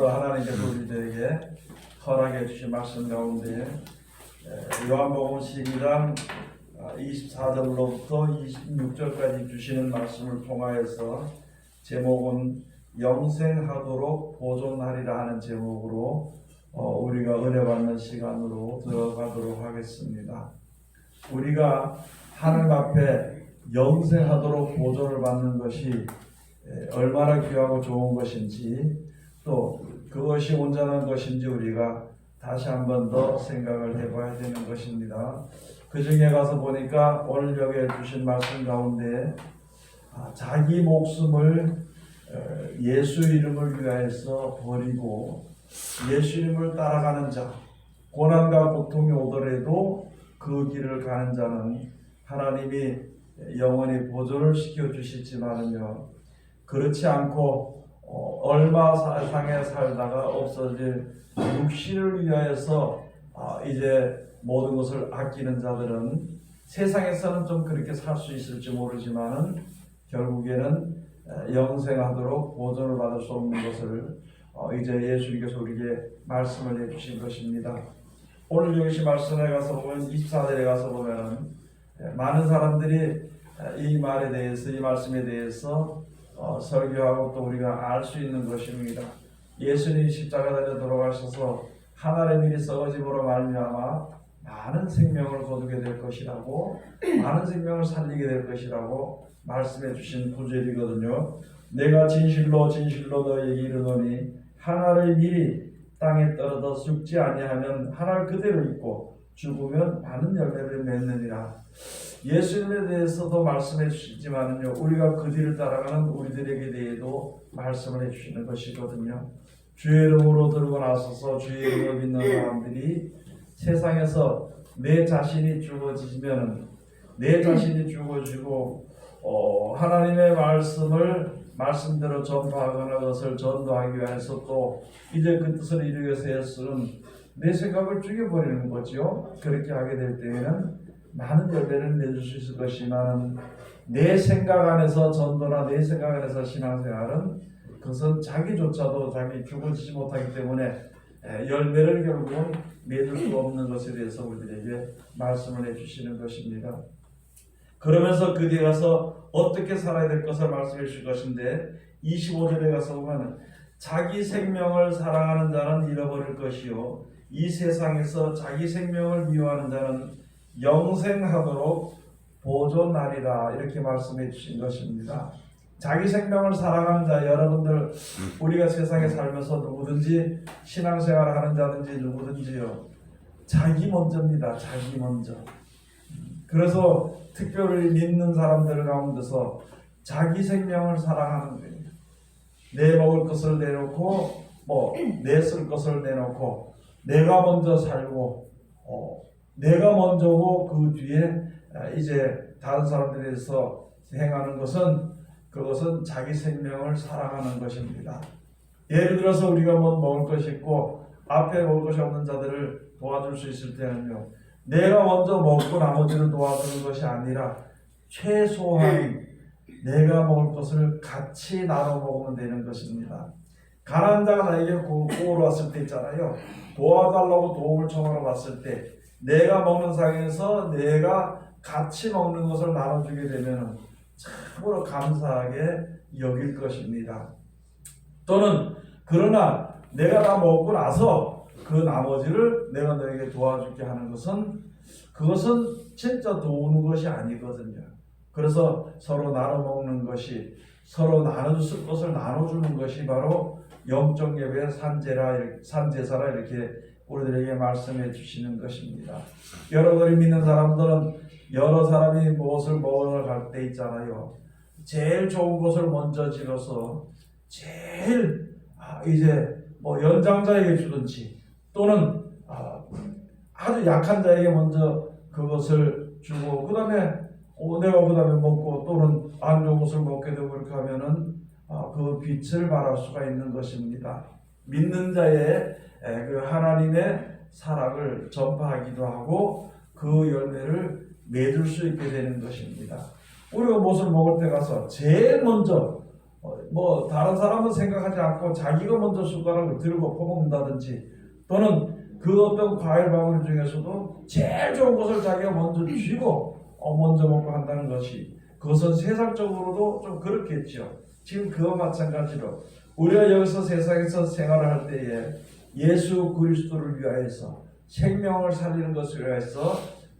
오늘 하나님께서 우리들에게 허락해 주신 말씀 가운데 요한복음 12장 24절로부터 26절까지 주시는 말씀을 통하여서 제목은 영생하도록 보존하리라 하는 제목으로 우리가 은혜 받는 시간으로 들어가도록 하겠습니다. 우리가 하나님 앞에 영생하도록 보존을 받는 것이 얼마나 귀하고 좋은 것인지, 또 그것이 온전한 것인지 우리가 다시 한 번 더 생각을 해봐야 되는 것입니다. 그 중에 가서 보니까 오늘 여기에 주신 말씀 가운데 자기 목숨을 예수 이름을 위하여서 버리고 예수 이름을 따라가는 자, 고난과 고통이 오더라도 그 길을 가는 자는 하나님이 영원히 보존을 시켜주시지만은요, 그렇지 않고 얼마 세상에 살다가 없어질 육신을 위하여서 이제 모든 것을 아끼는 자들은 세상에서는 좀 그렇게 살 수 있을지 모르지만은 결국에는 영생하도록 보존을 받을 수 없는 것을 이제 예수님께서 우리에게 말씀을 해주신 것입니다. 오늘 여기 말씀에 가서 보면 24절에 가서 보면은 많은 사람들이 이 말에 대해서, 이 말씀에 대해서 설교하고 또 우리가 알 수 있는 것입니다. 예수님이 십자가 달려 돌아가셔서 하나님의 일이 썩어짐으로 말미암아 많은 생명을 거두게 될 것이라고, 많은 생명을 살리게 될 것이라고 말씀해 주신 구절이거든요. 내가 진실로 진실로 너희에게 이르노니 하나의 밀이 땅에 떨어져 죽지 아니하면 하나를 그대로 있고 죽으면 많은 열매를 맺느니라. 예수님에 대해서도 말씀해 주시지만요, 우리가 그 뒤를 따라가는 우리들에게 대해도 말씀을 해주시는 것이거든요. 주의 이름으로 들고 나서서 주의 이름을 믿는 사람들이 세상에서 내 자신이 죽어지면 내 자신이 죽어지고 하나님의 말씀대로 전파하거나 그것을 전도하기 위해서 또 이제 그 뜻을 이루기 위해서는 내 생각을 죽여버리는 거죠. 그렇게 하게 될 때에는 많은 열매를 맺을 수 있을 것이지만 내 생각 안에서 전도나 내 생각 안에서 신앙생활은 그것은 자기조차도 자기 죽어지지 못하기 때문에 열매를 결국은 맺을 수 없는 것에 대해서 우리들에게 말씀을 해주시는 것입니다. 그러면서 그 뒤에 가서 어떻게 살아야 될 것을 말씀해 주실 것인데 25절에 가서 보면 자기 생명을 사랑하는 자는 잃어버릴 것이요 이 세상에서 자기 생명을 미워하는 자는 영생하도록 보존하리라, 이렇게 말씀해 주신 것입니다. 자기 생명을 사랑하는 자, 여러분들 우리가 세상에 살면서 누구든지 신앙생활을 하는 자든지 누구든지요, 자기 먼저입니다. 자기 먼저. 그래서 특별히 믿는 사람들 가운데서 자기 생명을 사랑하는 거예요. 내 먹을 것을 내놓고 내 쓸 것을 내놓고 내가 먼저 살고 내가 먼저고 그 뒤에 이제 다른 사람들에 대해서 행하는 그것은 자기 생명을 사랑하는 것입니다. 예를 들어서 우리가 먹을 것이 있고 앞에 먹을 것이 없는 자들을 도와줄 수 있을 때는요, 내가 먼저 먹고 나머지를 도와주는 것이 아니라 최소한 내가 먹을 것을 같이 나눠 먹으면 되는 것입니다. 가난한 자가 나에게 구하러 왔을 때 있잖아요. 도와달라고 도움을 청하러 왔을 때 내가 먹는 상에서 내가 같이 먹는 것을 나눠주게 되면 참으로 감사하게 여길 것입니다. 또는 그러나 내가 다 먹고 나서 그 나머지를 내가 너에게 도와줄게 하는 그것은 진짜 도우는 것이 아니거든요. 그래서 서로 나눠 먹는 것이, 서로 나눠줄 것을 나눠주는 것이 바로 영적 예배의 산제사라 이렇게 우리들에게 말씀해 주시는 것입니다. 여러분이 믿는 사람들은 여러 사람이 무엇을 먹으러 갈 때 있잖아요. 제일 좋은 것을 먼저 집어서 제일 이제 연장자에게 주든지 또는 아주 약한 자에게 먼저 그것을 주고 그 다음에 내가 그 다음에 먹고 또는 안 좋은 것을 먹게 되고 그렇게 하면은 그 빛을 발할 수가 있는 것입니다. 믿는 자의 그 하나님의 사랑을 전파하기도 하고 그 열매를 맺을 수 있게 되는 것입니다. 우리가 무엇을 먹을 때 가서 제일 먼저 뭐 다른 사람은 생각하지 않고 자기가 먼저 숟가락을 들고 퍼먹는다든지, 또는 그 어떤 과일 방울 중에서도 제일 좋은 것을 자기가 먼저 쥐고 먼저 먹고 한다는 것이, 그것은 세상적으로도 좀 그렇겠죠. 지금 그와 마찬가지로 우리가 여기서 세상에서 생활을 할 때에 예수 그리스도를 위하여서, 생명을 살리는 것을 위하여서,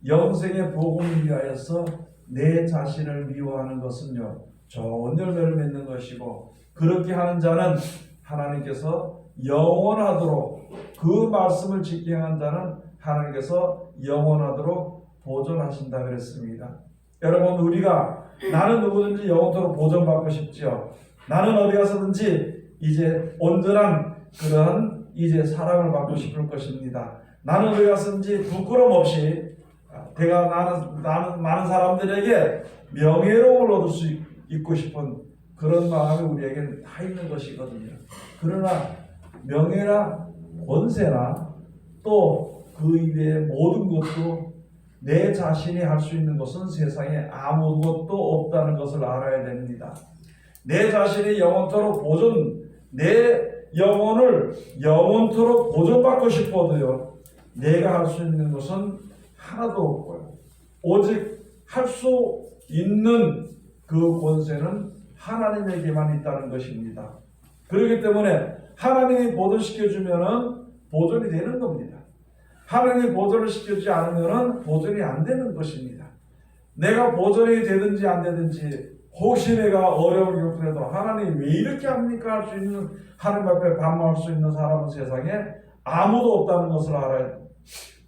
영생의 복음을 위하여서 내 자신을 미워하는 것은요, 좋은 열매를 맺는 것이고, 그렇게 하는 자는 하나님께서 영원하도록, 그 말씀을 지키게 하는 자는 하나님께서 영원하도록 보존하신다 그랬습니다. 여러분, 우리가 나는 누구든지 영원토록 보존받고 싶죠. 나는 어디 가서든지 이제 온전한 그런 이제 사랑을 받고 싶을 것입니다. 나는 어디 가서든지 부끄럼 없이 나는 많은 사람들에게 명예로움을 얻을 수 있고 싶은 그런 마음이 우리에게는 다 있는 것이거든요. 그러나 명예나 권세나 또 그 이외의 모든 것도 내 자신이 할 수 있는 것은 세상에 아무것도 없다는 것을 알아야 됩니다. 내 자신이 영원토록 내 영혼을 영원토록 보존받고 싶어도요, 내가 할 수 있는 것은 하나도 없고요, 오직 할 수 있는 그 권세는 하나님에게만 있다는 것입니다. 그렇기 때문에 하나님이 보존시켜주면은 보존이 되는 겁니다. 하나님이 보존을 시켜주지 않으면은 보존이 안 되는 것입니다. 내가 보존이 되든지 안 되든지, 혹시 내가 어려움이 겪더라도 하나님이 왜 이렇게 합니까? 할 수 있는, 하나님 앞에 반문할 수 있는 사람은 세상에 아무도 없다는 것을 알아야 돼요.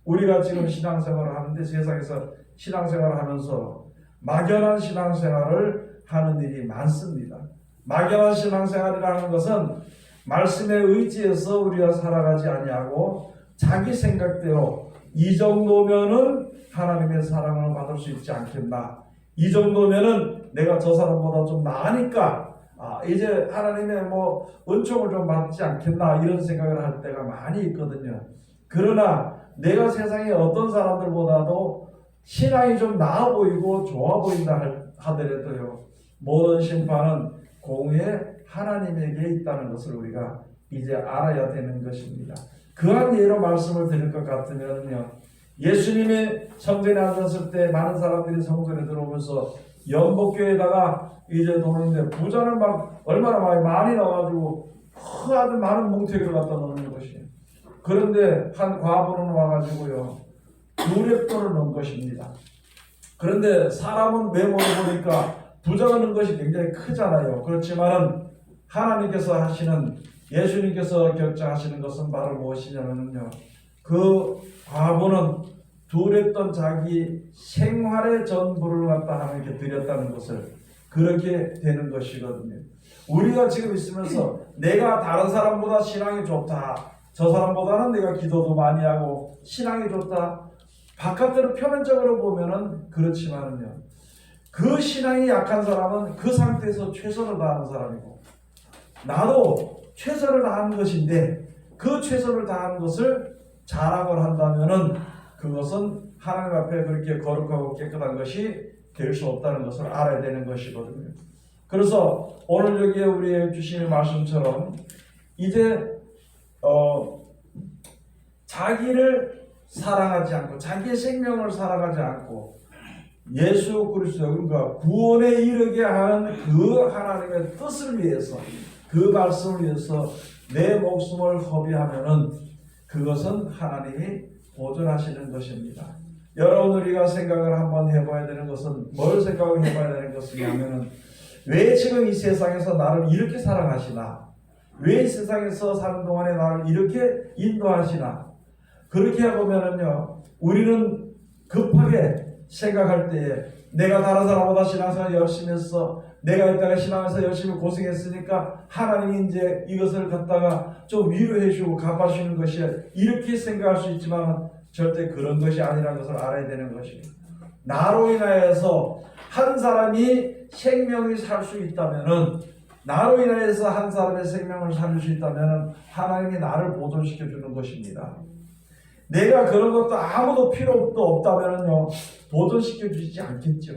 우리가 지금 신앙생활을 하는데, 세상에서 신앙생활을 하면서 막연한 신앙생활을 하는 일이 많습니다. 막연한 신앙생활이라는 것은 말씀에 의지해서 우리가 살아가지 아니하고 자기 생각대로 이 정도면은 하나님의 사랑을 받을 수 있지 않겠나, 이 정도면은 내가 저 사람보다 좀 나으니까 이제 하나님의 은총을 좀 받지 않겠나, 이런 생각을 할 때가 많이 있거든요. 그러나 내가 세상에 어떤 사람들보다도 신앙이 좀 나아 보이고 좋아 보인다 하더라도요, 모든 심판은 공의 하나님에게 있다는 것을 우리가 이제 알아야 되는 것입니다. 그한 예로 말씀을 드릴 것 같으면요, 예수님이 성전에 앉았을 때 많은 사람들이 성전에 들어오면서 연복교에다가 이제 노는데, 부자는 막 얼마나 많이 넣어가지고 아주 많은 뭉태기를 갖다 넣는 것이에요. 그런데 한 과부는 와가지고요, 600돈을 넣은 것입니다. 그런데 사람은 외모를 보니까 부자가 넣은 것이 굉장히 크잖아요. 그렇지만 하나님께서 하시는, 예수님께서 결정하시는 것은 바로 무엇이냐면요, 그 과부는 두랬던 자기 생활의 전부를 갖다 하나님께 드렸다는 것을, 그렇게 되는 것이거든요. 우리가 지금 있으면서 내가 다른 사람보다 신앙이 좋다, 저 사람보다는 내가 기도도 많이 하고 신앙이 좋다, 바깥으로 표면적으로 보면은 그렇지만은요, 그 신앙이 약한 사람은 그 상태에서 최선을 다하는 사람이고, 나도 최선을 다하는 것인데 그 최선을 다하는 것을 자랑을 한다면은 그것은 하나님 앞에 그렇게 거룩하고 깨끗한 것이 될 수 없다는 것을 알아야 되는 것이거든요. 그래서 오늘 여기에 우리의 주시는 말씀처럼 이제 자기를 사랑하지 않고, 자기의 생명을 살아가지 않고, 예수 그리스도, 그러니까 구원에 이르게 하는 그 하나님의 뜻을 위해서, 그 말씀을 위해서 내 목숨을 허비하면은 그것은 하나님이 보존하시는 것입니다. 여러분, 우리가 생각을 한번 해봐야 되는 것은, 뭘 생각을 해봐야 되는 것이냐면은, 왜 지금 이 세상에서 나를 이렇게 사랑하시나, 왜 이 세상에서 사는 동안에 나를 이렇게 인도하시나. 그렇게 해보면은요, 우리는 급하게 생각할 때에 내가 다른 사람보다 신앙생활 열심히 했어, 내가 이따가 신앙에서 열심히 고생했으니까 하나님이 이제 이것을 갖다가 좀 위로해 주고 갚아주는 것이야, 이렇게 생각할 수 있지만 절대 그런 것이 아니라는 것을 알아야 되는 것이에요. 나로 인하여서 한 사람이 생명이 살 수 있다면은, 나로 인하여서 한 사람의 생명을 살릴 수 있다면은 하나님이 나를 보존시켜 주는 것입니다. 내가 그런 것도 아무도 필요도 없다면은요, 보존시켜 주지 않겠죠.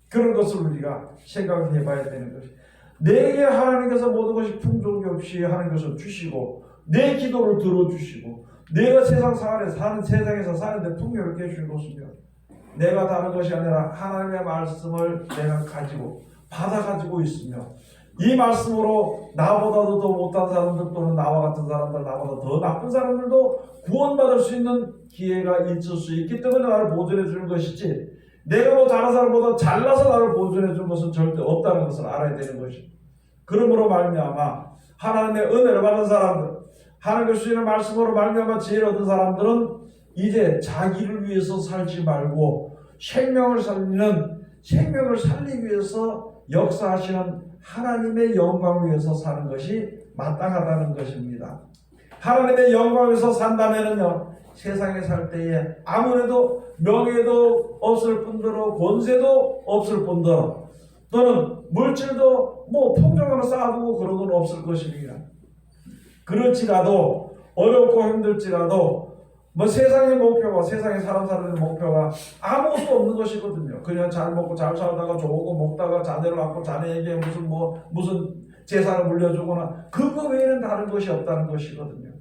그런 것을 우리가 생각을 해봐야 되는 것이에요. 내게 하나님께서 모든 것이 풍족이 없이 하나님께서 주시고 내 기도를 들어주시고 내가 세상에서 사는데 풍요롭게 해주신 것이며 내가 다른 것이 아니라 하나님의 말씀을 내가 받아가지고 있으며 이 말씀으로 나보다도 더 못한 사람들 또는 나와 같은 사람들, 나보다 더 나쁜 사람들도 구원받을 수 있는 기회가 있을 수 있기 때문에 나를 보존해 주는 것이지, 내가 뭐 다른 사람보다 잘나서 나를 보존해 주는 것은 절대 없다는 것을 알아야 되는 것이죠. 그러므로 말미암아 하나님의 은혜를 받은 사람들, 하나님의 주시는 말씀으로 말미암아 지혜를 얻은 사람들은 이제 자기를 위해서 살지 말고 생명을 살리기 위해서 역사하시는 하나님의 영광을 위해서 사는 것이 마땅하다는 것입니다. 하나님의 영광을 위해서 산다면은요, 세상에 살 때에 아무래도 명예도 없을 뿐더러 권세도 없을 뿐더러 또는 물질도 뭐 풍족하게 쌓아두고 그런 건 없을 것입니다. 그렇지라도 어렵고 힘들지라도 뭐 세상의 목표가, 세상에 사람의 목표가 아무것도 없는 것이거든요. 그냥 잘 먹고 잘 살다가 좋고 먹다가 자녀를 갖고 자녀에게 무슨 재산을 물려주거나 그거 외에는 다른 것이 없다는 것이거든요.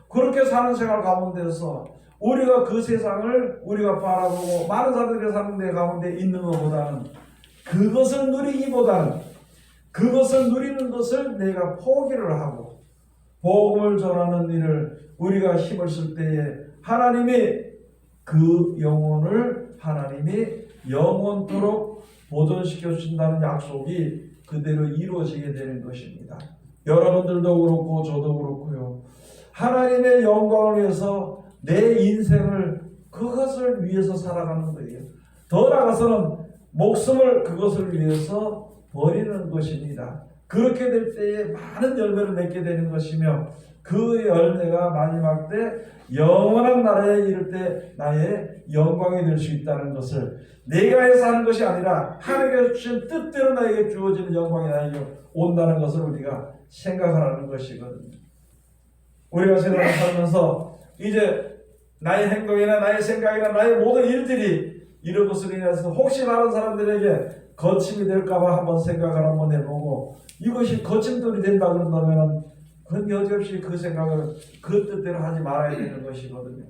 그렇게 사는 생활 가운데서 우리가 그 세상을 우리가 바라보고 많은 사람들이 사는 데 가운데 있는 것보다는 그것을 누리기보다는 그것을 누리는 것을 내가 포기를 하고 복음을 전하는 일을 우리가 힘을 쓸 때에 하나님이 그 영혼을 하나님이 영원토록 보존시켜 주신다는 약속이 그대로 이루어지게 되는 것입니다. 여러분들도 그렇고 저도 그렇고요. 하나님의 영광을 위해서 내 인생을 그것을 위해서 살아가는 거예요. 더 나아가서는 목숨을 그것을 위해서 버리는 것입니다. 그렇게 될 때에 많은 열매를 맺게 되는 것이며 그 열매가 마지막 때 영원한 나라에 이를 때 나의 영광이 될 수 있다는 것을, 내가 해서 하는 것이 아니라 하나님께서 주신 뜻대로 나에게 주어지는 영광이 나에게 온다는 것을 우리가 생각하라는 것이거든요. 우리가 세상을 살면서 이제 나의 행동이나 나의 생각이나 나의 모든 일들이 이런 것으로 인해서 혹시 다른 사람들에게 거침이 될까봐 한번 생각을 한번 해보고, 이것이 거침돌이 된다 그런다면 그건 여지없이 그 생각을 그 뜻대로 하지 말아야 되는 것이거든요.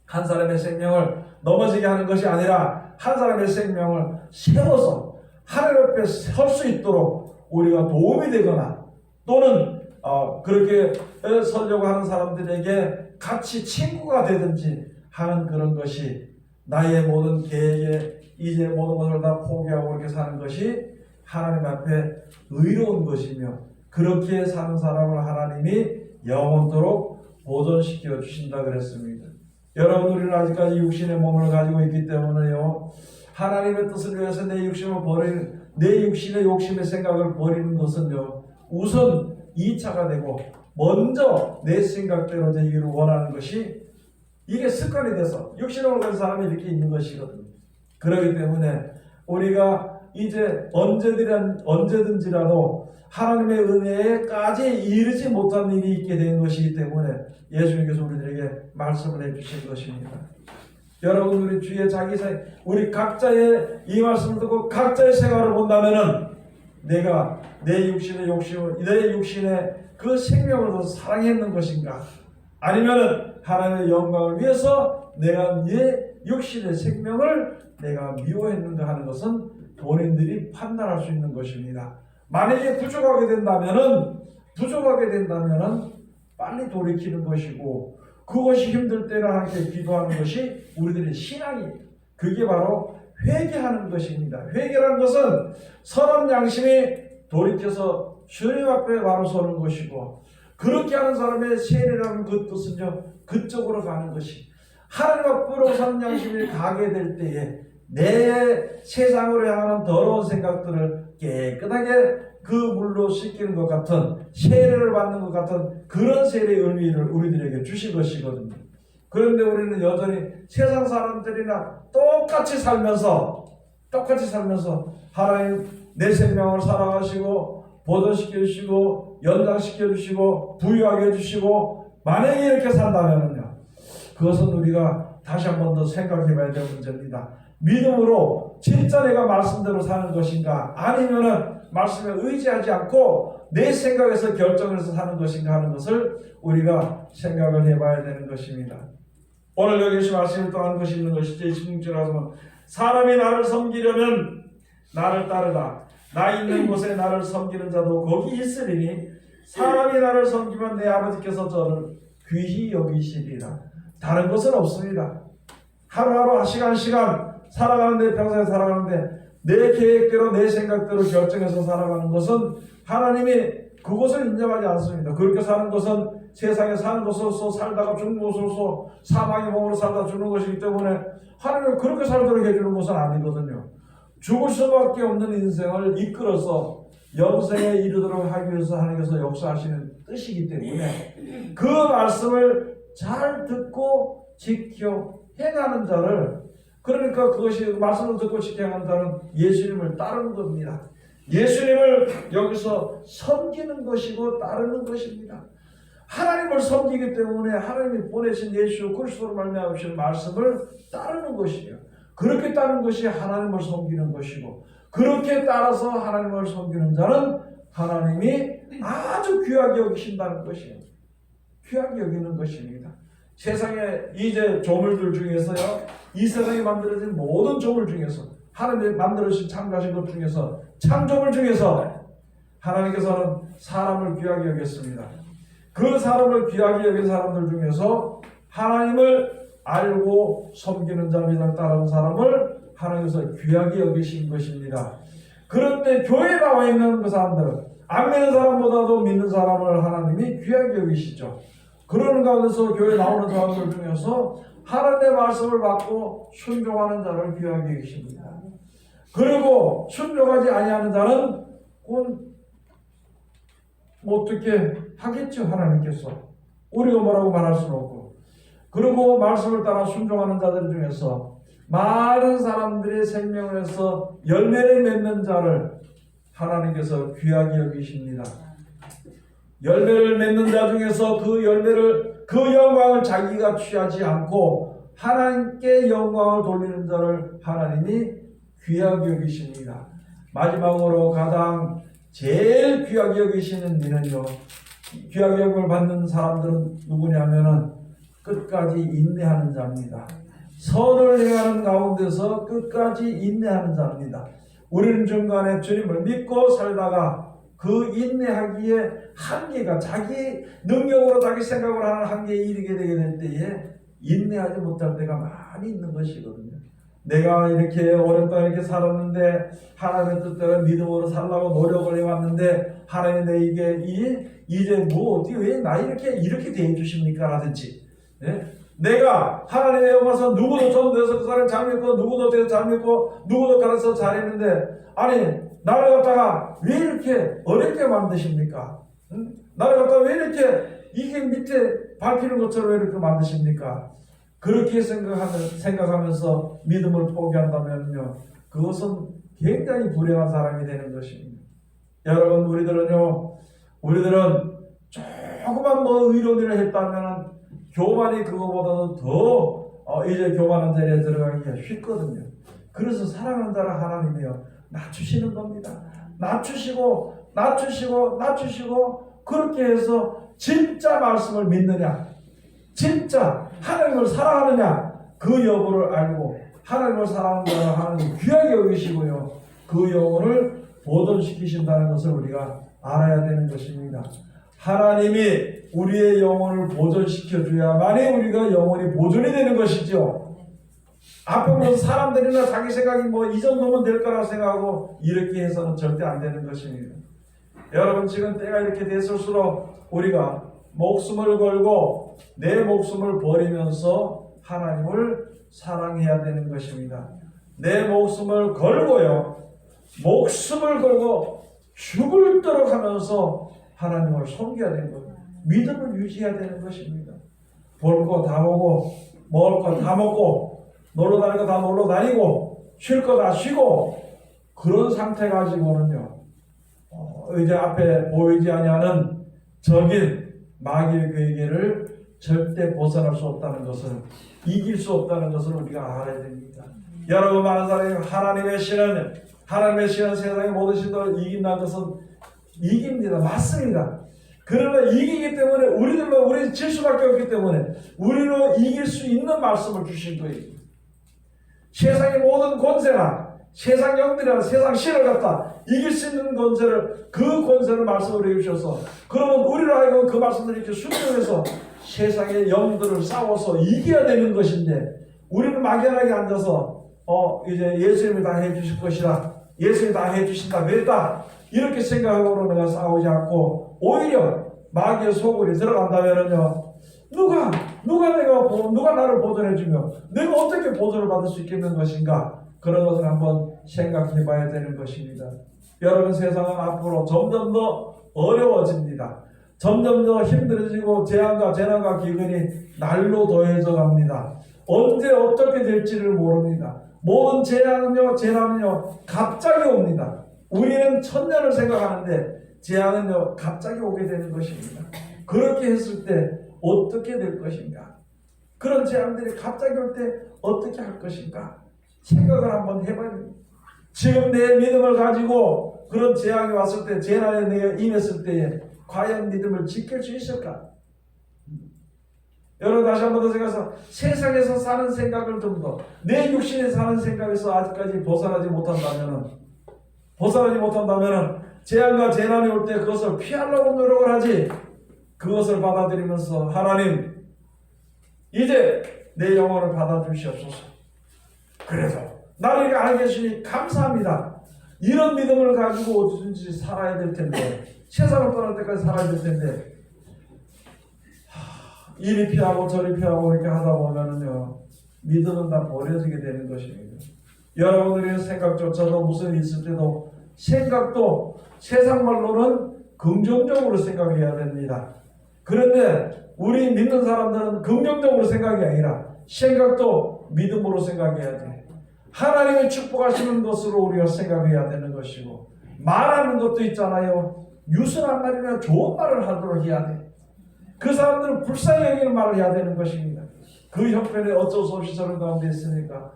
한 사람의 생명을 넘어지게 하는 것이 아니라 한 사람의 생명을 세워서 하늘 옆에 설 수 있도록 우리가 도움이 되거나 또는 그렇게 서려고 하는 사람들에게 같이 친구가 되든지 하는 그런 것이 나의 모든 계획에 이제 모든 것을 다 포기하고 이렇게 사는 것이 하나님 앞에 의로운 것이며, 그렇게 사는 사람을 하나님이 영원토록 보존시켜 주신다 그랬습니다. 여러분, 우리는 아직까지 육신의 몸을 가지고 있기 때문에요, 하나님의 뜻을 위해서 내 육신의 욕심의 생각을 버리는 것은요, 우선 2차가 되고 먼저 내 생각대로 되기를 원하는 것이 이게 습관이 돼서 육신을 가진 사람이 이렇게 있는 것이거든요. 그렇기 때문에 우리가 이제 언제든지라도 하나님의 은혜에까지 이르지 못한 일이 있게 된 것이기 때문에 예수님께서 우리들에게 말씀을 해주신 것입니다. 여러분, 우리 주의 우리 각자의 이 말씀을 듣고 각자의 생활을 본다면은 내가 내 육신의 그 생명을 더 사랑했는 것인가, 아니면은 하나님의 영광을 위해서 내가 내 육신의 생명을 내가 미워했는가 하는 것은 본인들이 판단할 수 있는 것입니다. 만약에 부족하게 된다면은 빨리 돌이키는 것이고, 그것이 힘들 때는 하나님께 기도하는 것이 우리들의 신앙이에요. 그게 바로 회개하는 것입니다. 회개라는 것은 선한 양심이 돌이켜서 주님 앞에 바로 서는 것이고, 그렇게 하는 사람의 세례라는 그 뜻은요, 그쪽으로 가는 것이, 하나님 앞으로 선한 양심이 가게 될 때에 내 세상으로 향하는 더러운 생각들을 깨끗하게 그 물로 씻기는 것 같은, 세례를 받는 것 같은 그런 세례의 의미를 우리들에게 주신 것이거든요. 그런데 우리는 여전히 세상 사람들이나 똑같이 살면서 하나님 내 생명을 살아가시고 보존시켜 주시고 연장시켜 주시고 부유하게 해주시고, 만약에 이렇게 산다면요, 그것은 우리가 다시 한 번 더 생각해 봐야 될 문제입니다. 믿음으로 진짜 내가 말씀대로 사는 것인가, 아니면은 말씀에 의지하지 않고 내 생각에서 결정을 해서 사는 것인가 하는 것을 우리가 생각을 해봐야 되는 것입니다. 오늘 여기 말씀을 또 한 것이 있는 것이죠. 26절에서 사람이 나를 섬기려면 나를 따르라. 나 있는 곳에 나를 섬기는 자도 거기 있으리니 사람이 나를 섬기면 내 아버지께서 저를 귀히 여기시리라. 다른 것은 없습니다. 하루하루 시간 살아가는데 평생 살아가는데 내 계획대로 내 생각대로 결정해서 살아가는 것은 하나님이 그것을 인정하지 않습니다. 그렇게 사는 것은 세상에 사는 것으로서 살다가 죽는 것으로서 사망의 몸으로 살다 죽는 것이기 때문에 하나님은 그렇게 살도록 해주는 것은 아니거든요. 죽을 수밖에 없는 인생을 이끌어서 영생에 이르도록 하기 위해서 하나님께서 역사하시는 뜻이기 때문에 그 말씀을 잘 듣고 지켜 행하는 자를, 그러니까 그것이 말씀을 듣고 지켜 행하는 자는 예수님을 따르는 겁니다. 예수님을 여기서 섬기는 것이고 따르는 것입니다. 하나님을 섬기기 때문에 하나님이 보내신 예수 그리스도로 말미암으신 말씀을 따르는 것이요. 그렇게 따르는 것이 하나님을 섬기는 것이고, 그렇게 따라서 하나님을 섬기는 자는 하나님이 아주 귀하게 여기신다는 것이에요. 귀하게 여기는 것입니다. 세상에 이제 조물들 중에서요, 이 세상에 만들어진 모든 조물 중에서, 하나님이 만들어주신 창조하신 것 중에서, 창조물 중에서 하나님께서는 사람을 귀하게 여겼습니다. 그 사람을 귀하게 여긴 사람들 중에서 하나님을 알고 섬기는 자, 믿음 따르는 사람을 하나님께서 귀하게 여기신 것입니다. 그런데 교회에 나와 있는 그 사람들은 안 믿는 사람보다도 믿는 사람을 하나님이 귀하게 여기시죠. 그러는 가운데서 교회에 나오는 사람들 중에서 하나님의 말씀을 받고 순종하는 자를 귀하게 여기십니다. 그리고 순종하지 아니하는 자는 어떻게 하겠죠. 하나님께서 우리가 뭐라고 말할 수는 없고, 그리고 말씀을 따라 순종하는 자들 중에서 많은 사람들의 생명을 해서 열매를 맺는 자를 하나님께서 귀하게 여기십니다. 열매를 맺는 자 중에서 그 열매를, 그 영광을 자기가 취하지 않고 하나님께 영광을 돌리는 자를 하나님이 귀하게 여기십니다. 마지막으로 가장 제일 귀하게 여기시는 이는요, 귀하게 여김을 받는 사람들은 누구냐면은 끝까지 인내하는 자입니다. 선을 행하는 가운데서 끝까지 인내하는 자입니다. 우리는 중간에 주님을 믿고 살다가 그 인내하기에 한계가, 자기 능력으로 자기 생각으로 하는 한계에 이르게 되게 될 때에 인내하지 못할 때가 많이 있는 것이거든요. 내가 이렇게 오랫동안 이렇게 살았는데 하나님의 뜻대로 믿음으로 살라고 노력을 해왔는데 하나님 내게 이제 뭐 어떻게 왜 나 이렇게 대해주십니까? 라든지, 네? 내가 하나님의 영광에서 누구도 전도해서 그 사람이 잘 믿고 누구도 돼서 잘 믿고 누구도 가르쳐서 잘했는데, 아니 나를 갖다가 왜 이렇게 어렵게 만드십니까? 응? 나를 갖다가 왜 이렇게 이게 밑에 밟히는 것처럼 왜 이렇게 만드십니까? 그렇게 생각하면서 믿음을 포기한다면요, 그것은 굉장히 불행한 사람이 되는 것입니다. 여러분, 우리들은 조금만 의론을 했다면 교만이 그거보다도 더 이제 교만한 자리에 들어가기가 쉽거든요. 그래서 사랑하는 자를 하나님이요 낮추시는 겁니다. 낮추시고 그렇게 해서 진짜 말씀을 믿느냐, 진짜 하나님을 사랑하느냐, 그 여부를 알고 하나님을 사랑하는 자를 하나님 귀하게 여기시고요, 그 영혼을 보존시키신다는 것을 우리가 알아야 되는 것입니다. 하나님이 우리의 영혼을 보존시켜줘야만이 우리가 영혼이 보존이 되는 것이죠. 앞에 보면 사람들이나 자기 생각이 이 정도면 될 거라고 생각하고 이렇게 해서는 절대 안 되는 것입니다. 여러분, 지금 때가 이렇게 됐을수록 우리가 목숨을 걸고 내 목숨을 버리면서 하나님을 사랑해야 되는 것입니다. 내 목숨을 걸고요, 목숨을 걸고 죽을도록 하면서 하나님을 섬겨야 되는 겁니다. 믿음을 유지해야 되는 것입니다. 볼 거 다 보고, 먹을 거 다 먹고, 놀러 다닐 거 다 놀러 다니고, 쉴 거 다 쉬고, 그런 상태 가지고는요, 이제 앞에 보이지 아니하는 적인 마귀의 괴계를 절대 벗어날 수 없다는 것을, 이길 수 없다는 것을 우리가 알아야 됩니다. 여러분, 많은 사람이 하나님의 신은 하나님의 시간 세상의 모든 신도를 이긴다는 것은 이깁니다. 맞습니다. 그러나 이기기 때문에 우리들로 우리 질 수밖에 없기 때문에 우리로 이길 수 있는 말씀을 주신 거예요. 세상의 모든 권세나 세상 영들이나 세상 신을 갖다 이길 수 있는 권세를 그 권세를 말씀으로 해주셔서 그러면 우리로 하여금 그 말씀을 이렇게 순종해서 세상의 영들을 싸워서 이겨야 되는 것인데 우리는 막연하게 앉아서 이제 예수님이 다 해주실 것이라 예수님이 다 해주신다 그랬다 이렇게 생각으로 내가 싸우지 않고 오히려 마귀의 소굴이 들어간다면은요 누가 나를 보존해주며 내가 어떻게 보존을 받을 수 있겠는 것인가 그런 것을 한번 생각해 봐야 되는 것입니다. 여러분 세상은 앞으로 점점 더 어려워집니다. 점점 더 힘들어지고 재앙과 재난과 기근이 날로 더해져 갑니다. 언제 어떻게 될지를 모릅니다. 모든 재앙은요 재난은요 갑자기 옵니다. 우리는 천년을 생각하는데 재앙은요 갑자기 오게 되는 것입니다. 그렇게 했을 때 어떻게 될 것인가? 그런 재앙들이 갑자기 올 때 어떻게 할 것인가? 생각을 한번 해봐야 됩니다. 지금 내 믿음을 가지고 그런 재앙이 왔을 때 재난에 내가 임했을 때에 과연 믿음을 지킬 수 있을까? 여러분 다시 한번 더 생각해서 세상에서 사는 생각을 좀 더 내 육신에 사는 생각에서 아직까지 벗어나지 못한다면은 재앙과 재난이 올 때 그것을 피하려고 노력을 하지 그것을 받아들이면서 하나님 이제 내 영혼을 받아주시옵소서. 그래서 나를 이렇게 알게 해주시니 감사합니다. 이런 믿음을 가지고 어디든지 살아야 될 텐데 세상을 떠날 때까지 살아야 될 텐데 이리 피하고 저리 피하고 이렇게 하다 보면은요 믿음은 다 버려지게 되는 것입니다. 여러분들의 생각조차도 무슨 일 있을 때도 생각도 세상 말로는 긍정적으로 생각해야 됩니다. 그런데 우리 믿는 사람들은 긍정적으로 생각이 아니라 생각도 믿음으로 생각해야 돼. 하나님이 축복하시는 것으로 우리가 생각해야 되는 것이고 말하는 것도 있잖아요. 유순한 말이나 좋은 말을 하도록 해야 돼. 그 사람들은 불쌍히 여기는 말을 해야 되는 것입니다. 그 형편에 어쩔 수 없이 저런 가운데 있으니까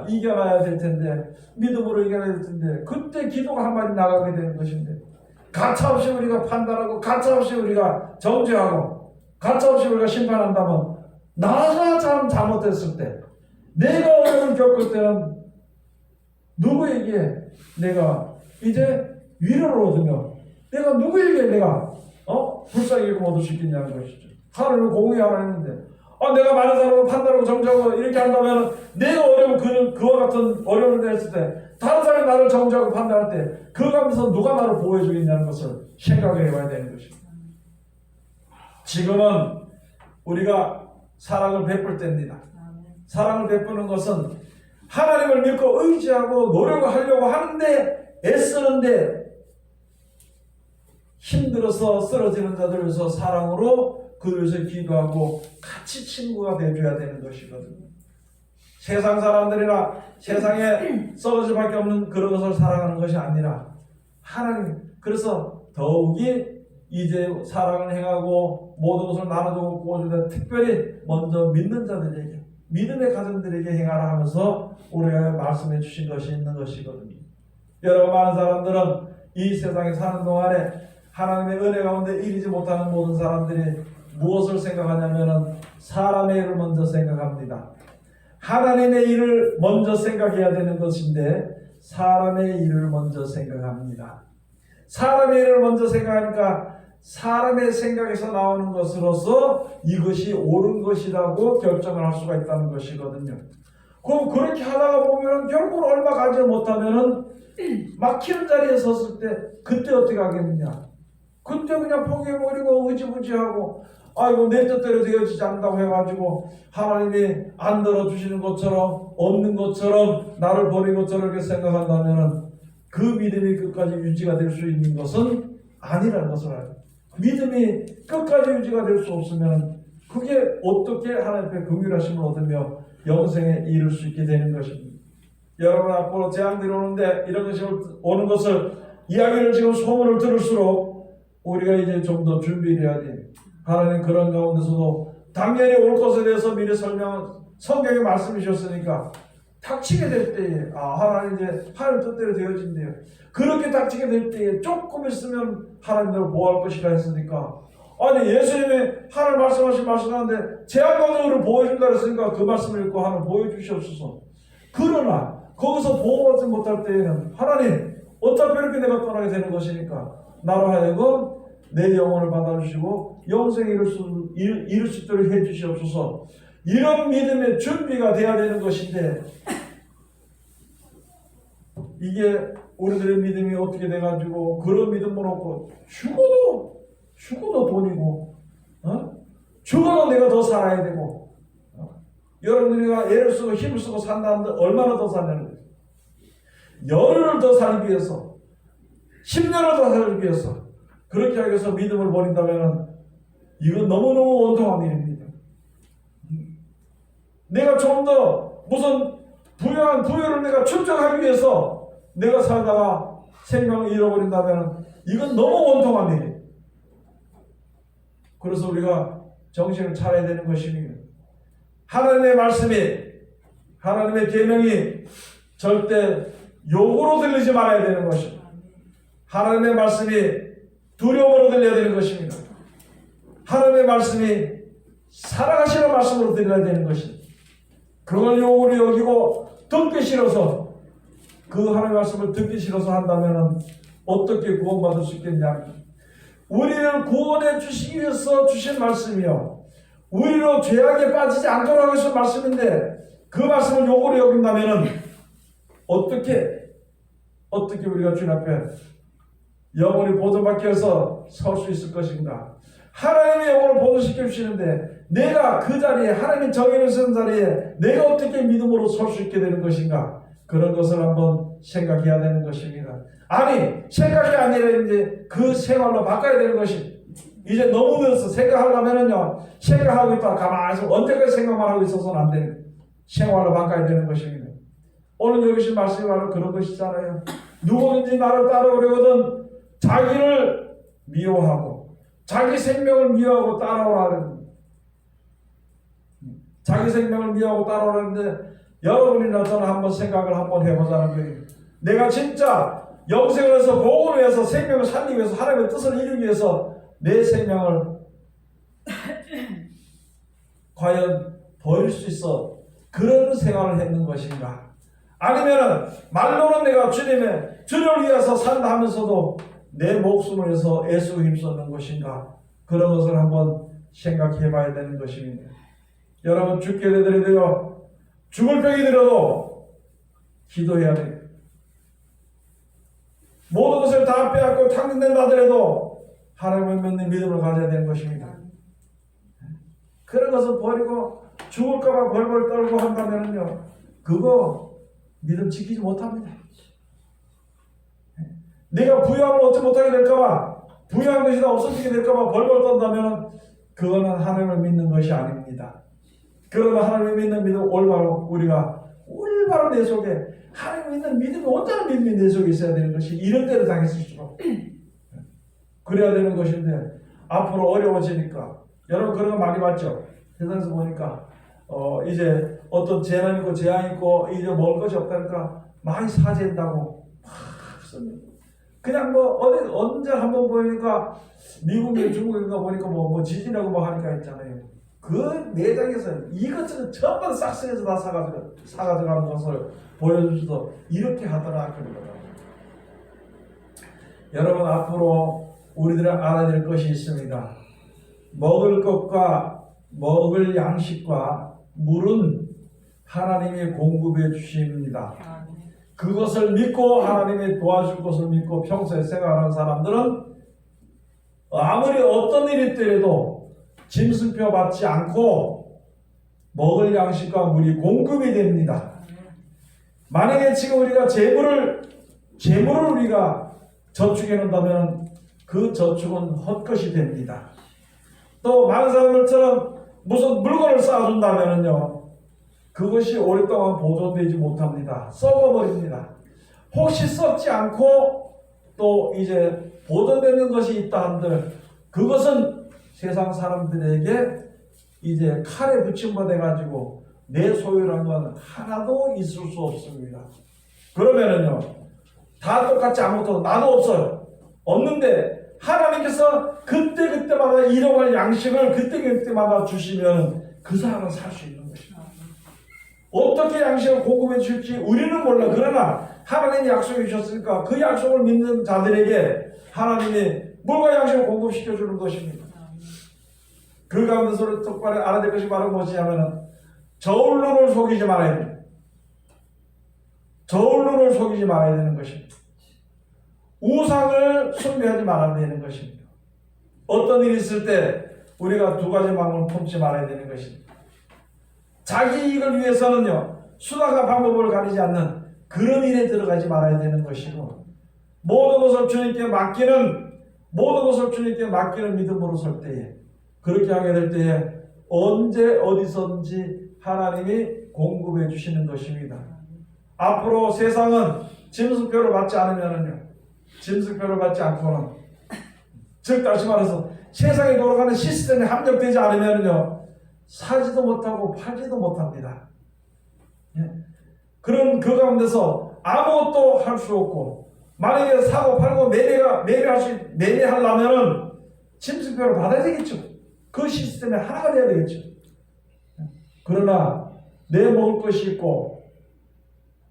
이겨놔야 될 텐데 믿음으로 이겨야 될 텐데 그때 기도가 한마디 나가게 되는 것인데 가차없이 우리가 판단하고 가차없이 우리가 정죄하고 가차없이 우리가 심판한다면 나가 잘못했을 때 내가 어려움을 겪을 때는 누구에게 내가 이제 위로를 얻으며 내가 누구에게 내가 불쌍히 여김을 얻을 수 있겠냐는 것이죠. 하나님을 공의하라 했는데 내가 많은 사람을 판단하고 정죄하고 이렇게 한다면 내가 그와 같은 어려움을 했을 때 다른 사람이 나를 정죄하고 판단할 때 그 가운데서 누가 나를 보호해 주겠냐는 것을 생각해 봐야 되는 것입니다. 지금은 우리가 사랑을 베풀 때입니다. 사랑을 베푸는 것은 하나님을 믿고 의지하고 노력을 하려고 하는데 애쓰는데 힘들어서 쓰러지는 자들을 위해서 사랑으로 그들을 위해서 기도하고 같이 친구가 되어줘야 되는 것이거든요. 세상 사람들이나 세상에 썩어질 수밖에 없는 그런 것을 사랑하는 것이 아니라 하나님 그래서 더욱이 이제 사랑을 행하고 모든 것을 나눠주고 구워주는 특별히 먼저 믿는 자들에게 믿음의 가정들에게 행하라 하면서 우리가 말씀해 주신 것이 있는 것이거든요. 여러분 많은 사람들은 이 세상에 사는 동안에 하나님의 은혜 가운데 이르지 못하는 모든 사람들이 무엇을 생각하냐면은 사람의 일을 먼저 생각합니다. 하나님의 일을 먼저 생각해야 되는 것인데 사람의 일을 먼저 생각합니다. 사람의 일을 먼저 생각하니까 사람의 생각에서 나오는 것으로서 이것이 옳은 것이라고 결정을 할 수가 있다는 것이거든요. 그럼 그렇게 하다가 보면 결국 얼마 가지 못하면은 막히는 자리에 섰을 때 그때 어떻게 하겠느냐? 그때 그냥 포기해버리고 의지부지하고 아이고 내 뜻대로 되어지지 않는다고 해가지고 하나님이 안 들어주시는 것처럼 없는 것처럼 나를 버린 것처럼 이렇게 생각한다면 그 믿음이 끝까지 유지가 될 수 있는 것은 아니라는 것을 알아요. 믿음이 끝까지 유지가 될 수 없으면 그게 어떻게 하나님의 긍휼하심을 얻으며 영생에 이룰 수 있게 되는 것입니다. 여러분 앞으로 재앙들이 오는데 이런 것이 오는 것을 이야기를 지금 소문을 들을수록 우리가 이제 좀 더 준비를 해야 돼요. 하나님 그런 가운데서도 당연히 올 것에 대해서 미리 성경에 말씀해 주셨으니까 닥치게 될 때에 하나님 이제 하나님 뜻대로 되어진대요. 그렇게 닥치게 될 때에 조금 있으면 하나님을 보호할 것이라 했으니까, 아니 예수님이 하나님 말씀하는데 제한적으로 보호해준다 그랬으니까 그 말씀을 읽고 하나님 보여주시옵소서. 그러나 거기서 보호받지 못할 때에는 하나님 어차피 이렇게 내가 떠나게 되는 것이니까 나로 하여금 내 영혼을 받아주시고 영생에 이룰 수 있도록 해주시옵소서. 이런 믿음의 준비가 돼야 되는 것인데, 이게 우리들의 믿음이 어떻게 돼가지고 그런 믿음을 얻고 죽어도 돈이고, 죽어도 내가 더 살아야 되고, 여러분들이가 애를 쓰고 힘을 쓰고 산다는데 얼마나 더 사냐는 거예요. 열흘을 더 살기 위해서, 10년을 더 살기 위해서 그렇게 하기 위해서 믿음을 버린다면 이건 너무너무 원통한 일입니다. 내가 좀 더 무슨 부유한 부유를 내가 축적하기 위해서 내가 살다가 생명을 잃어버린다면 이건 너무 원통한 일이에요. 그래서 우리가 정신을 차려야 되는 것입니다. 하나님의 말씀이, 하나님의 계명이 절대 욕으로 들리지 말아야 되는 것입니다. 하나님의 말씀이 두려움으로 들려야 되는 것입니다. 하나님의 말씀이 살아가시는 말씀으로 들려야 되는 것입니다. 그걸 욕으로 여기고 듣기 싫어서, 그 하나님의 말씀을 듣기 싫어서 한다면 어떻게 구원받을 수 있겠냐. 우리를 구원해 주시기 위해서 주신 말씀이요, 우리로 죄악에 빠지지 않도록 하신 말씀인데 그 말씀을 욕으로 여긴다면 어떻게 우리가 주님 앞에 영원히 보존받기 위해서 설 수 있을 것인가. 하나님의 영혼을 보존시켜 주시는데 내가 그 자리에, 하나님이 정의를 쓰는 자리에 내가 어떻게 믿음으로 설 수 있게 되는 것인가. 그런 것을 한번 생각해야 되는 것입니다. 아니, 생각이 아니라 이제 그 생활로 바꿔야 되는 것이, 이제 너무 늦어서 생각하려면은요, 생각하고 있다가 가만히 있어 언제까지 생각만 하고 있어서는 안 되는 생활로 바꿔야 되는 것입니다. 오늘 여기신 말씀이 바로 그런 것이잖아요. 누구든지 나를 따라오려거든 자기를 미워하고 자기 생명을 미워하고 따라오라는, 자기 생명을 미워하고 따라오라는데, 여러분이나 저는 한번 생각을 한번 해보자는 거예요. 내가 진짜 영생을 해서 복음을 위해서 생명을 살리기 위해서 하나님의 뜻을 이루기 위해서 내 생명을 과연 버릴 수 있어 그런 생활을 했는 것인가? 아니면은 말로는 내가 주님을 위해서 산다 하면서도 내 목숨을 위해서 애쓰고 힘썼는 것인가? 그런 것을 한번 생각해 봐야 되는 것입니다. 여러분, 죽게 되더라도요, 죽을 병이 들어도 기도해야 돼요. 모든 것을 다 빼앗고 탕진된다 하더라도 하나님을 믿는 믿음을 가져야 되는 것입니다. 그런 것을 버리고 죽을까봐 벌벌 떨고 한다면요, 그거 믿음 지키지 못합니다. 내가 부유함을 얻지 못하게 될까봐, 부유한 것이 다 없어지게 될까봐 벌벌 떤다면 그거는 하나님을 믿는 것이 아닙니다. 그러나 하나님을 믿는 믿음, 올바로 내 속에 하나님 믿는 믿음이, 온전한 믿음이 내 속에 있어야 되는 것이, 이런 때를 당했을수록 그래야 되는 것인데, 앞으로 어려워지니까, 여러분 그런 거 많이 봤죠? 세상에서 보니까 이제 어떤 재난 있고 재앙 있고 이제 먹을 것이 없다니까 많이 사재한다고 막 씁니다. 그냥 뭐 어디 언제 한번 보니까 미국에 중국인가 보니까 뭐 지진하고 뭐 하니까 있잖아요. 그 매장에서 이것저것 전부 다 싹쓸이해서 다 사가지고 가는 것을 보여주셔서 이렇게 하더라 그러더라고요. 여러분, 앞으로 우리들은 알아야 될 것이 있습니다. 먹을 것과 먹을 양식과 물은 하나님이 공급해 주십니다. 그것을 믿고 하나님이 도와줄 것을 믿고 평소에 생각하는 사람들은 아무리 어떤 일이 있더라도 짐승표 받지 않고 먹을 양식과 물이 공급이 됩니다. 만약에 지금 우리가 재물을 우리가 저축해 놓는다면 그 저축은 헛것이 됩니다. 또 많은 사람들처럼 무슨 물건을 쌓아준다면요, 그것이 오랫동안 보존되지 못합니다. 썩어버립니다. 혹시 썩지 않고 또 이제 보존되는 것이 있다 한들 그것은 세상 사람들에게 이제 칼에 붙임받아 가지고 내 소유란 건 하나도 있을 수 없습니다. 그러면은요, 다 똑같이 아무것도 나도 없어요. 없는데 하나님께서 그때그때마다 일용할 양식을 그때그때마다 주시면 그 사람은 살 수 있는 것입니다. 어떻게 양식을 공급해 주실지 우리는 몰라. 그러나 하나님이 약속해 주셨으니까 그 약속을 믿는 자들에게 하나님이 물과 양식을 공급시켜 주는 것입니다. 그 가운데서 똑바로 알아야 될 것이 바로 무엇이냐면 저울 눈을 속이지 말아야 돼요. 저울 눈을 속이지 말아야 되는 것입니다. 우상을 숭배하지 말아야 되는 것입니다. 어떤 일이 있을 때 우리가 두 가지 마음을 품지 말아야 되는 것입니다. 자기 이익을 위해서는요, 수단과 방법을 가리지 않는 그런 일에 들어가지 말아야 되는 것이고, 모든 것을 주님께 맡기는 믿음으로 설 때에, 그렇게 하게 될 때에 언제 어디서든지 하나님이 공급해 주시는 것입니다. 앞으로 세상은 짐승표를 받지 않으면은요, 짐승표를 받지 않고는, 즉 다시 말해서 세상에 돌아가는 시스템에 합력되지 않으면은요, 사지도 못하고 팔지도 못합니다. 그런 그 가운데서 아무것도 할 수 없고, 만약에 사고 팔고 매매하려면은 짐승표를 받아야 되겠죠. 그 시스템에 하나가 돼야 되겠죠. 그러나 내 먹을 것이 있고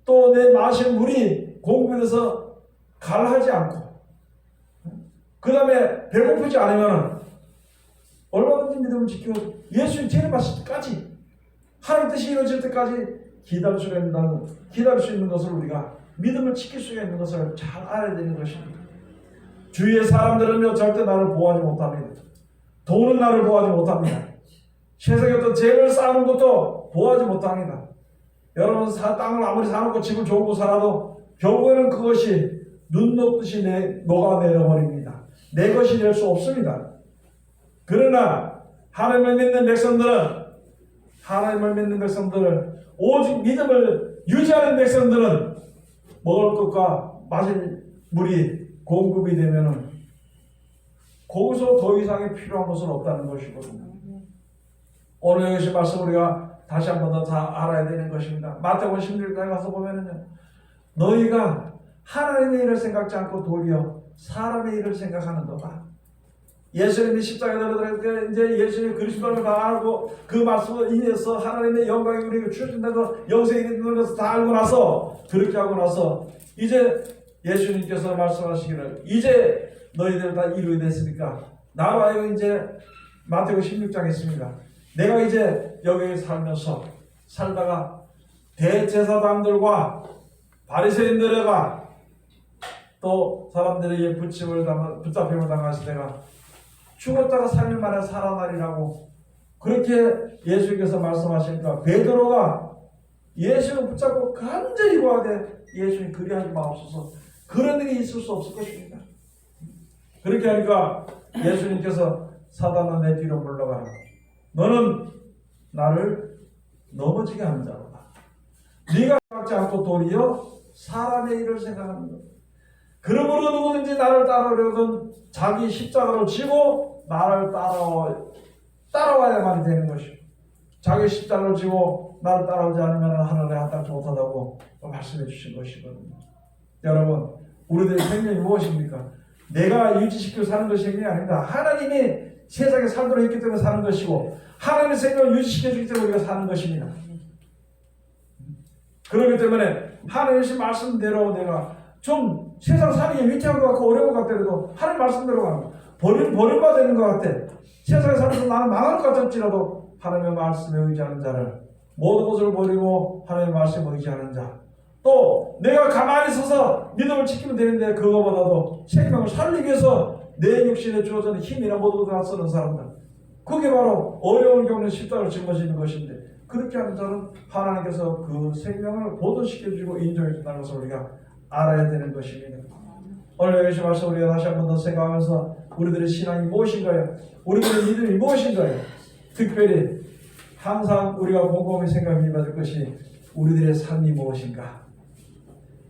또 내 마실 물이 공급돼서 갈하지 않고 그 다음에 배고프지 않으면 얼마든지 믿음을 지키고 예수님 재림하실 때까지 하나님 뜻이 이루어질 때까지 기다릴 수 있는 것을 우리가 믿음을 지킬 수 있는 것을 잘 알아야 되는 것입니다. 주위의 사람들은요 절대 나를 보호하지 못합니다. 돈은 나를 보호하지 못합니다. 세상에 어떤 재물을 쌓는 것도 보호하지 못합니다. 여러분 땅을 아무리 사놓고 집을 좋은 곳 살아도 결국에는 그것이 눈 녹듯이 녹아내려버립니다. 내 것이 될 수 없습니다. 그러나 하나님을 믿는 백성들은 오직 믿음을 유지하는 백성들은 먹을 것과 마실 물이 공급이 되면은 거기서 더 이상의 필요한 것은 없다는 것이거든요. 오늘 여기서 말씀 우리가 다시 한 번 더 다 알아야 되는 것입니다. 마태복음 16장에 가서 보면은요, 너희가 하나님의 일을 생각지 않고 도리어 사람의 일을 생각하는 거다. 예수님이 십자가에 달려 때 이제 예수님이 그리스도를 다 알고 그 말씀을 인해서 하나님의 영광이 우리에게 주어진다고 영생이 있는 것을 다 알고 나서 그렇게 하고 나서 이제 예수님께서 말씀하시기를 이제 너희들 다 이루게 됐으니까 나로 하여금 이제 마태복음 16장에 있습니다. 내가 이제 여기 살다가 대제사장들과 바리새인들과 또 사람들에게 붙잡힘을 당했을 때가 죽었다가 3일 만에 살아나리라고 그렇게 예수님께서 말씀하시니까 베드로가 예수를 붙잡고 간절히 구하되 예수님 그리하지 마옵소서. 그런 일이 있을 수 없을 것입니다. 그렇게 하니까 예수님께서 사단아 내 뒤로 물러가라. 너는 나를 넘어지게 하는 자로다. 네가 생각지 않고 도리어 사람의 일을 생각하는 것. 그러므로 누구든지 나를 따르려거든 자기 십자가로 지고 나를 따라와야만 되는 것이고 자기 십자가를 지고 나를 따라오지 않으면 하늘에 한땅 못하다고 말씀해 주신 것이거든요. 여러분 우리들의 생명이 무엇입니까? 내가 유지시켜 사는 것이 생명이 아닙니다. 하나님이 세상에 살도록 했기 때문에 사는 것이고 하나님의 생명을 유지시켜주기 때문에 우리가 사는 것입니다. 그렇기 때문에 하나님의 말씀대로 내가 좀 세상 사는 게 위태한 것 같고 어려운 것 같더라도 하나님 말씀대로 가는 거 버림받는 것 같아. 세상에 살면서 나는 망할 것 같을지라도 하나님의 말씀에 의지하는 자를 모든 것을 버리고 하나님의 말씀에 의지하는 자 또 내가 가만히 서서 믿음을 지키면 되는데 그거보다도 생명을 살리기 위해서 내 육신에 주어지는 힘이나 모든 것을 다 쓰는 사람들 그게 바로 어려운 경우는 십자가를 짊어지는 것인데 그렇게 하는 자는 하나님께서 그 생명을 보존시켜주고 인정해 준다는 것을 우리가 알아야 되는 것입니다. 오늘 여기서 말씀 우리가 다시 한 번 더 생각하면서 우리들의 신앙이 무엇인가요? 우리들의 믿음이 무엇인가요? 특별히 항상 우리가 곰곰이 생각해 봐야 될 것이 우리들의 삶이 무엇인가?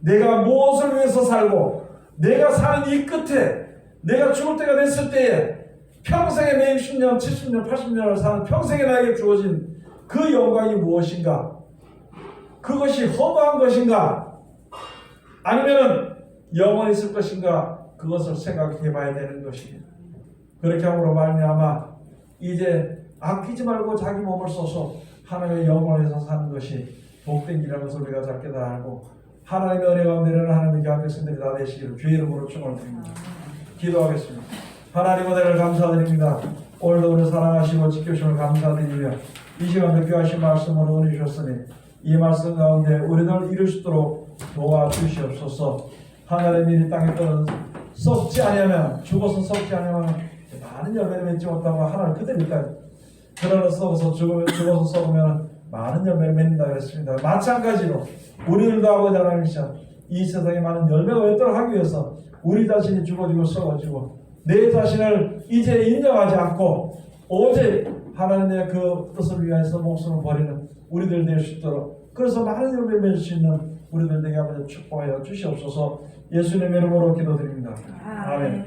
내가 무엇을 위해서 살고 내가 사는 이 끝에 내가 죽을 때가 됐을 때에 평생에 매 60년, 70년, 80년을 사는 평생에 나에게 주어진 그 영광이 무엇인가? 그것이 허무한 것인가? 아니면 영원히 있을 것인가? 그것을 생각해 봐야 되는 것입니다. 그렇게 함으로 말미암아 이제 아끼지 말고 자기 몸을 쏘서 하나님의 영광에서 사는 것이 복된 길이라는 것을 우리가 잘 깨달고 하나님의 은혜가 내려는 하나님의 귀한 백성들이 다 되시기를 주의 이름으로 축원드립니다. 기도하겠습니다. 하나님 은혜를 감사드립니다. 오늘도 우리 사랑하시고 지켜주심을 감사드리며 이 시간도 귀하신 말씀으로 은혜 주셨으니 이 말씀 가운데 우리들 이룰 수 있도록 도와주시옵소서. 하나님이 이 땅에 떠는 썩지 아니하면 죽어서 썩지 아니하면 많은 열매를 맺지 못하고 하나님 그대로 있다. 그러나 죽어서 썩으면 많은 열매를 맺는다 그랬습니다. 마찬가지로 우리들도 아버지 하나님이시여 이 세상에 많은 열매가 맺도록 하기 위해서 우리 자신이 죽어지고 썩어지고 내 자신을 이제 인정하지 않고 오직 하나님의 그 뜻을 위해서 목숨을 버리는 우리들 될 수 있도록 그래서 많은 열매를 맺을 수 있는 우리들 되게 아버지 축복하여 주시옵소서. 예수님의 이름으로 기도드립니다. 아멘.